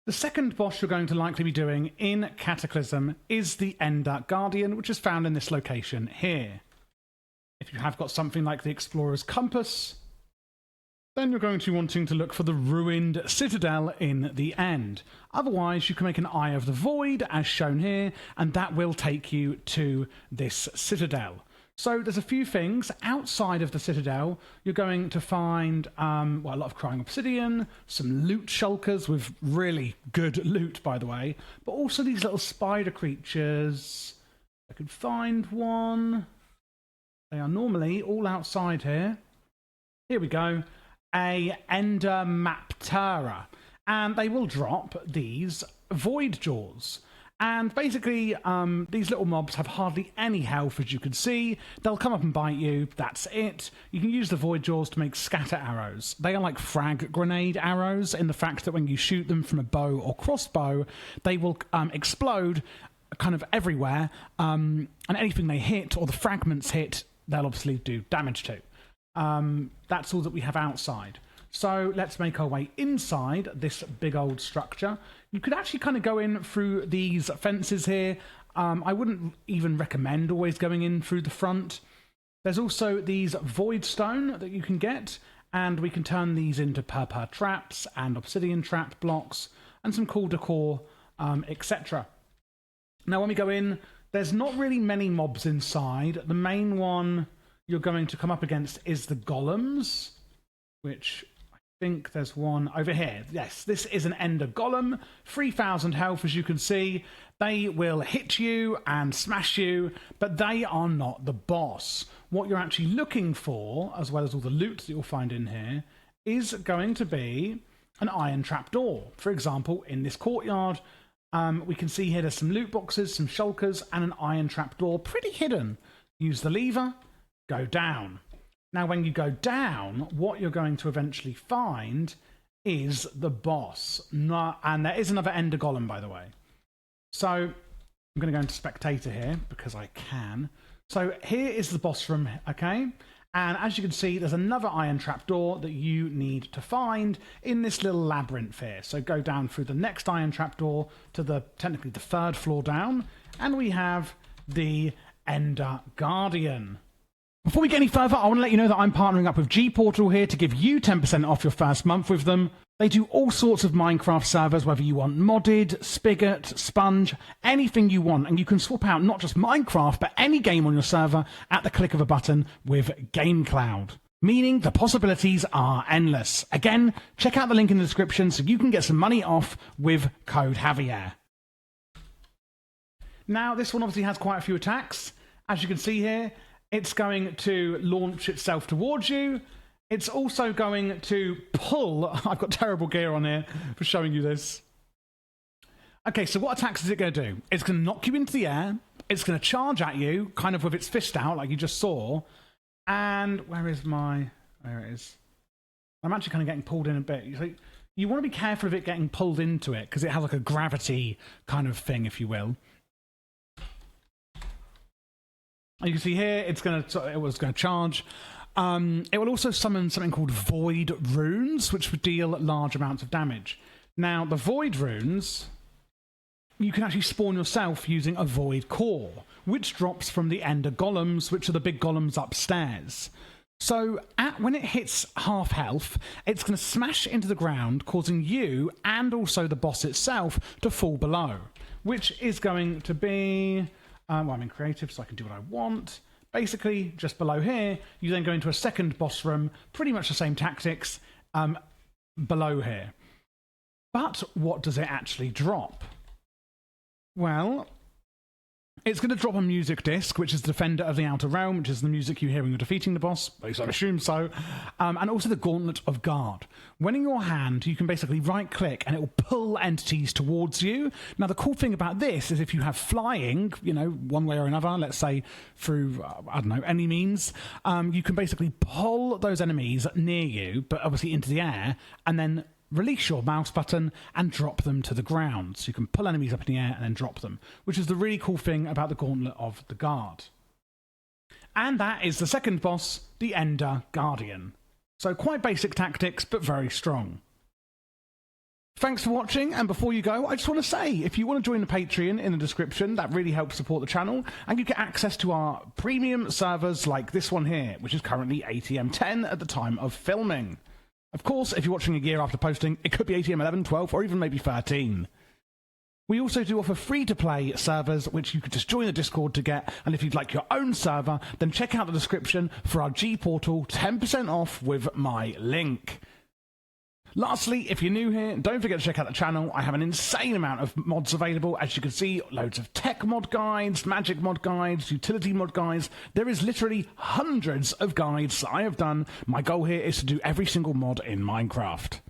The second boss you're going to likely be doing in Cataclysm is the Ender Guardian, which is found in this location here. If you have got something like the Explorer's Compass, then you're going to be wanting to look for the ruined citadel in the end. Otherwise, you can make an Eye of the Void, as shown here, and that will take you to this citadel. So there's a few things. Outside of the citadel, you're going to find a lot of crying obsidian, some loot shulkers with really good loot, by the way, but also these little spider creatures. I could find one. They are normally all outside here. Here we go. A Endermaptera. And they will drop these void jaws. And basically, these little mobs have hardly any health, as you can see. They'll come up and bite you. That's it. You can use the void jaws to make scatter arrows. They are like frag grenade arrows in the fact that when you shoot them from a bow or crossbow, they will explode kind of everywhere. And anything they hit or the fragments hit, they'll obviously do damage to. That's all that we have outside. So let's make our way inside this big old structure. You could actually kind of go in through these fences here. I wouldn't even recommend always going in through the front. There's also these void stone that you can get, and we can turn these into purple traps and obsidian trap blocks and some cool decor, etc. Now when we go in, there's not really many mobs inside. The main one you're going to come up against is the golems, which I think there's one over here. Yes, this is an Ender Golem, 3,000 health, as you can see. They will hit you and smash you, but they are not the boss. What you're actually looking for, as well as all the loot that you'll find in here, is going to be an iron trapdoor. For example, in this courtyard, we can see here there's some loot boxes, some shulkers, and an iron trapdoor, pretty hidden. Use the lever, go down. Now, when you go down, what you're going to eventually find is the boss. And there is another Ender Golem, by the way. So I'm going to go into Spectator here because I can. So here is the boss room, okay? And as you can see, there's another iron trapdoor that you need to find in this little labyrinth here. So go down through the next iron trapdoor to technically the third floor down, and we have the Ender Guardian. Before we get any further, I want to let you know that I'm partnering up with G-Portal here to give you 10% off your first month with them. They do all sorts of Minecraft servers, whether you want modded, Spigot, Sponge, anything you want. And you can swap out not just Minecraft, but any game on your server at the click of a button with GameCloud. Meaning the possibilities are endless. Again, check out the link in the description so you can get some money off with code Javier. Now, this one obviously has quite a few attacks. As you can see here, it's going to launch itself towards you. It's also going to pull. I've got terrible gear on here for showing you this. Okay, so what attacks is it going to do? It's going to knock you into the air. It's going to charge at you, kind of with its fist out, like you just saw. And where is my... There it is. I'm actually kind of getting pulled in a bit. You want to be careful of it getting pulled into it, because it has like a gravity kind of thing, if you will. You can see here, it was going to charge. It will also summon something called Void Runes, which would deal large amounts of damage. Now, the Void Runes, you can actually spawn yourself using a Void Core, which drops from the Ender Golems, which are the big golems upstairs. So, when it hits half health, it's going to smash into the ground, causing you and also the boss itself to fall below, which is going to be... well, I'm in creative, so I can do what I want. Basically, just below here, you then go into a second boss room, pretty much the same tactics, below here. But what does it actually drop? Well, it's going to drop a music disc, which is Defender of the Outer Realm, which is the music you hear when you're defeating the boss, at least I assume so, and also the Gauntlet of Guard. When in your hand, you can basically right-click and it will pull entities towards you. Now, the cool thing about this is if you have flying, one way or another, let's say through, any means, you can basically pull those enemies near you, but obviously into the air, and then release your mouse button and drop them to the ground. So you can pull enemies up in the air and then drop them, which is the really cool thing about the Gauntlet of the Guard. And that is the second boss, the Ender Guardian. So quite basic tactics, but very strong. Thanks for watching, and before you go, I just want to say, if you want to join the Patreon in the description, that really helps support the channel, and you get access to our premium servers like this one here, which is currently ATM 10 at the time of filming. Of course, if you're watching a year after posting, it could be ATM 11, 12, or even maybe 13. We also do offer free-to-play servers, which you could just join the Discord to get, and if you'd like your own server, then check out the description for our G Portal 10% off with my link. Lastly, if you're new here, don't forget to check out the channel. I have an insane amount of mods available. As you can see, loads of tech mod guides, magic mod guides, utility mod guides. There is literally hundreds of guides that I have done. My goal here is to do every single mod in Minecraft.